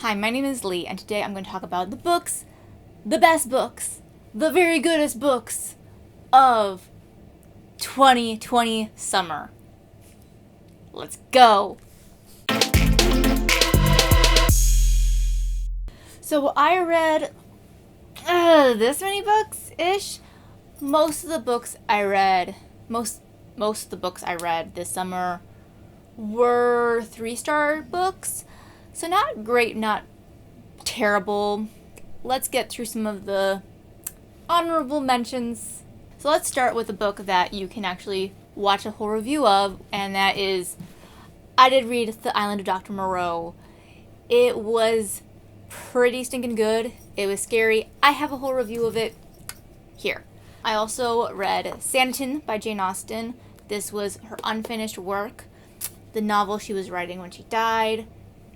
Hi, my name is Lee, and today I'm going to talk about the books, the best books, the very goodest books of 2020 summer. Let's go! So I read this many books-ish. Most of the books I read this summer were 3-star books. So not great, not terrible. Let's get through some of the honorable mentions. So let's start with a book that you can actually watch a whole review of, and that is, I did read The Island of Dr. Moreau. It was pretty stinking good. It was scary. I have a whole review of it here. I also read Sanditon by Jane Austen. This was her unfinished work, the novel she was writing when she died.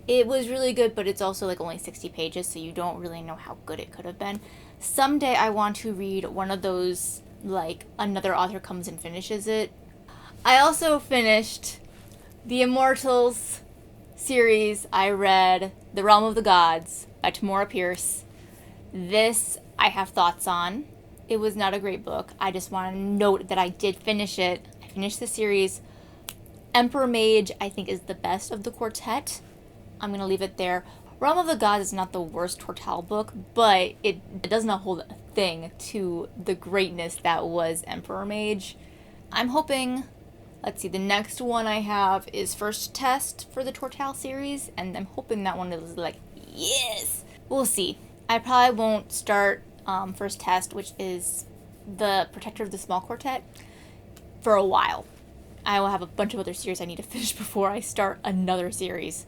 It was really good, but it's also like only 60 pages, so you don't really know how good it could have been. Someday I want to read one of those, like, another author comes and finishes it. I also finished the Immortals series. I read The Realm of the Gods by Tamora Pierce. This I have thoughts on. It was not a great book. I just want to note that I did finish it. I finished the series. Emperor Mage, I think, is the best of the Quartet. I'm going to leave it there. Realm of the Gods is not the worst Tortal book, but it does not hold a thing to the greatness that was Emperor Mage. I'm hoping, let's see, the next one I have is First Test for the Tortal series, and I'm hoping that one is like, yes! We'll see. I probably won't start First Test, which is the Protector of the Small Quartet, for a while. I will have a bunch of other series I need to finish before I start another series.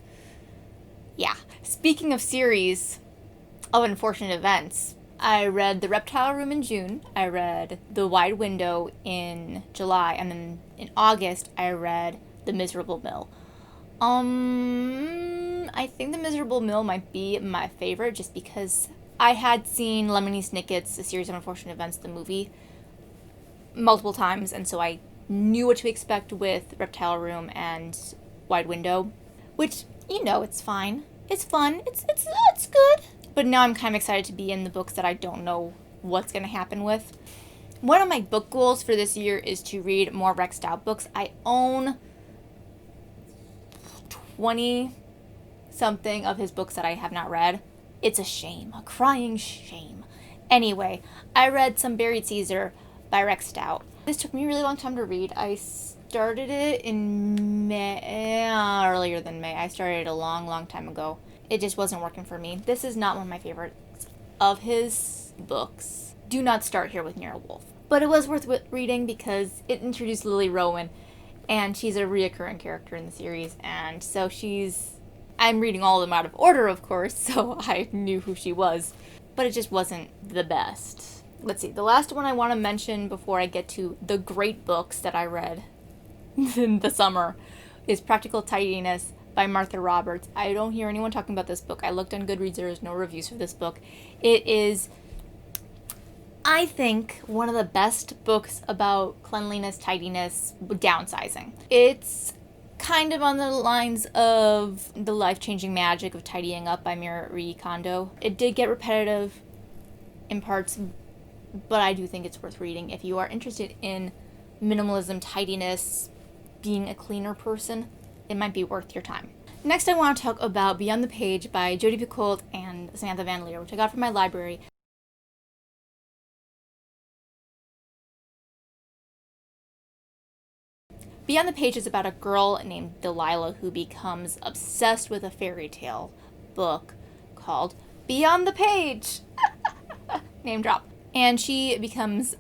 Yeah. Speaking of series of unfortunate events, I read The Reptile Room in June. I read The Wide Window in July. And then in August, I read The Miserable Mill. I think The Miserable Mill might be my favorite just because I had seen Lemony Snicket's A Series of Unfortunate Events, the movie, multiple times. And so I knew what to expect with Reptile Room and Wide Window, which, you know, it's fine. It's fun. It's good. But now I'm kind of excited to be in the books that I don't know what's going to happen with. One of my book goals for this year is to read more Stout books. I own 20-something of his books that I have not read. It's a shame. A crying shame. Anyway, I read Some Buried Caesar by Stout. This took me a really long time to read. I started it in May, earlier than May. I started it a long time ago. It just wasn't working for me. This is not one of my favorites of his books. Do not start here with Nero Wolfe. But it was worth reading because it introduced Lily Rowan, and she's a reoccurring character in the series, and so I'm reading all of them out of order, of course, so I knew who she was. But it just wasn't the best. Let's see, the last one I want to mention before I get to the great books that I read in the summer is Practical Tidiness by Martha Roberts. I don't hear anyone talking about this book. I looked on Goodreads, there's no reviews for this book. It is, I think, one of the best books about cleanliness, tidiness, downsizing. It's kind of on the lines of The Life-Changing Magic of Tidying Up by Marie Kondo. It did get repetitive in parts, but I do think it's worth reading if you are interested in minimalism, tidiness, being a cleaner person. It might be worth your time. Next, I want to talk about Beyond the Page by Jodi Picoult and Samantha Van Leer, which I got from my library. Beyond the Page is about a girl named Delilah who becomes obsessed with a fairy tale book called Beyond the Page. Name drop. And she becomes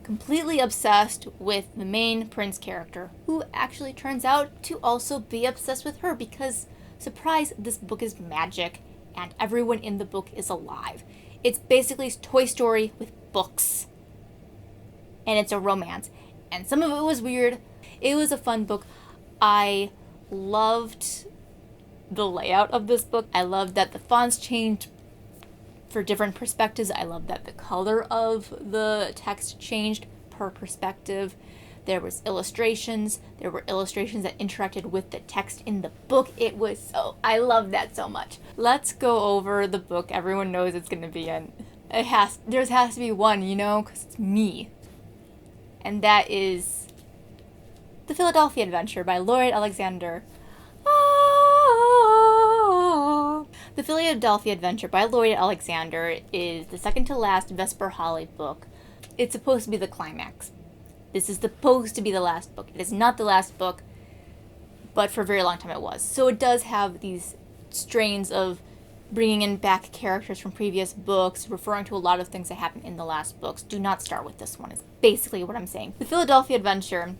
completely obsessed with the main prince character, who actually turns out to also be obsessed with her because, surprise, this book is magic and everyone in the book is alive. It's basically Toy Story with books. And it's a romance. And some of it was weird. It was a fun book. I loved the layout of this book. I loved that the fonts changed for different perspectives. I love that the color of the text changed per perspective. There was illustrations. There were illustrations that interacted with the text in the book. I love that so much. Let's go over the book everyone knows it's going to be in. There has to be one, because it's me. And that is The Philadelphia Adventure by Lloyd Alexander. The Philadelphia Adventure by Lloyd Alexander is the second to last Vesper Holly book. It's supposed to be the climax. This is supposed to be the last book. It is not the last book, but for a very long time it was. So it does have these strains of bringing in back characters from previous books, referring to a lot of things that happened in the last books. Do not start with this one, is basically what I'm saying. The Philadelphia Adventure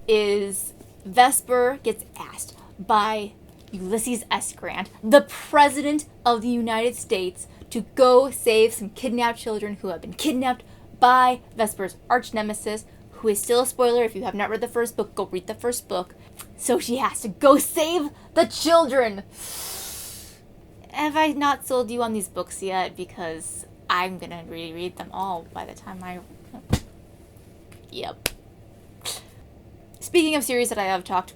is Vesper gets asked by Ulysses S. Grant, the President of the United States, to go save some kidnapped children who have been kidnapped by Vesper's arch nemesis, who is still a spoiler. If you have not read the first book, go read the first book. So she has to go save the children. Have I not sold you on these books yet? Because I'm going to reread them all by the time Yep. Speaking of series that I have talked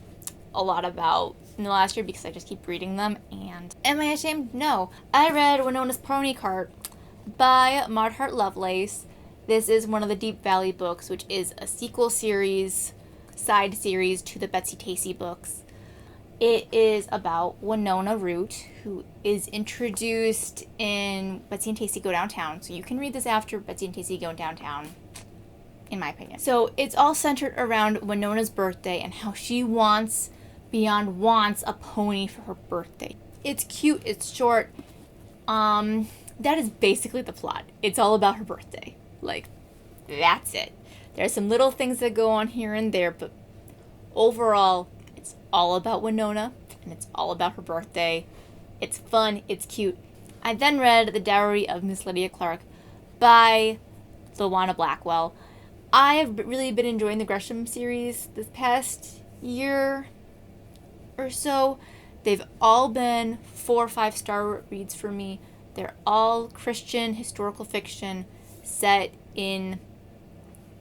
a lot about in the last year because I just keep reading them, and am I ashamed? No. I read Winona's Pony Cart by Hart Lovelace. This is one of the Deep Valley books, which is a sequel series, side series to the Betsy Tacy books. It is about Winona Root, who is introduced in Betsy and Tacy Go Downtown. So you can read this after Betsy and Tacy Go Downtown, in my opinion. So it's all centered around Winona's birthday and how she wants, beyond wants, a pony for her birthday. It's cute, it's short. That is basically the plot. It's all about her birthday. Like, that's it. There's some little things that go on here and there, but overall, it's all about Winona, and it's all about her birthday. It's fun, it's cute. I then read The Dowry of Miss Lydia Clark by Lawana Blackwell. I have really been enjoying the Greshem series this past year or so. They've all been 4 or 5 star reads for me. They're all Christian historical fiction set in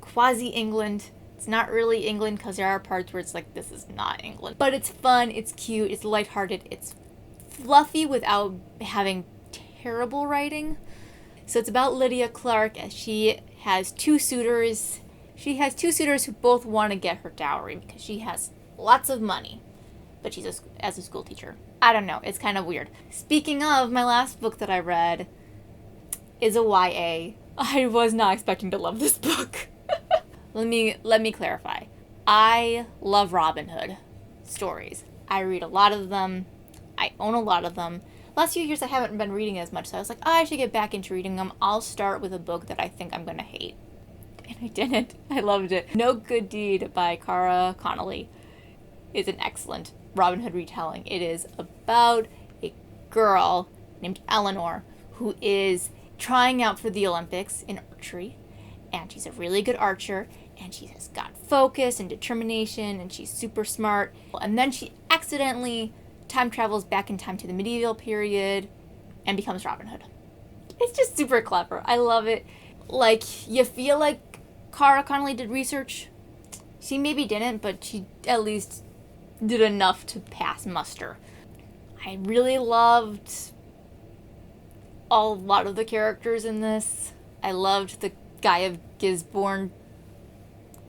quasi-England. It's not really England because there are parts where it's like, this is not England. But it's fun, it's cute, it's lighthearted, it's fluffy without having terrible writing. So it's about Lydia Clark as she has 2 suitors. She has 2 suitors who both want to get her dowry because she has lots of money. But she's as a school teacher. I don't know, it's kind of weird. Speaking of, my last book that I read is a YA. I was not expecting to love this book. Let me clarify. I love Robin Hood stories. I read a lot of them. I own a lot of them. Last few years I haven't been reading as much, so I was like, I should get back into reading them. I'll start with a book that I think I'm gonna hate. And I didn't. I loved it. No Good Deed by Connelly is an excellent Robin Hood retelling. It is about a girl named Eleanor who is trying out for the Olympics in archery, and she's a really good archer, and she has got focus and determination, and she's super smart. And then she accidentally time travels back in time to the medieval period and becomes Robin Hood. It's just super clever. I love it. Like, you feel like Connelly did research. She maybe didn't, but she at least did enough to pass muster. I really loved a lot of the characters in this. I loved the Guy of Gisborne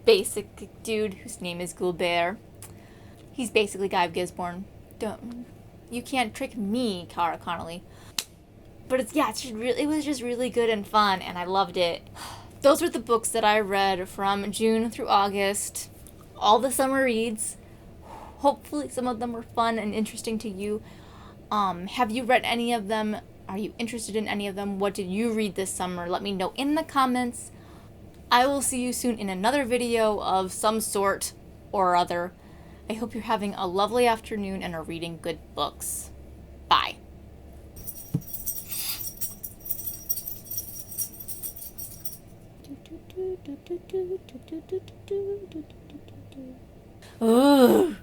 basic dude whose name is Gilbert. He's basically Guy of Gisborne. You can't trick me, Connelly. But it was just really good and fun, and I loved it. Those were the books that I read from June through August. All the summer reads. Hopefully some of them were fun and interesting to you. Have you read any of them? Are you interested in any of them? What did you read this summer? Let me know in the comments. I will see you soon in another video of some sort or other. I hope you're having a lovely afternoon and are reading good books. Bye. Ugh.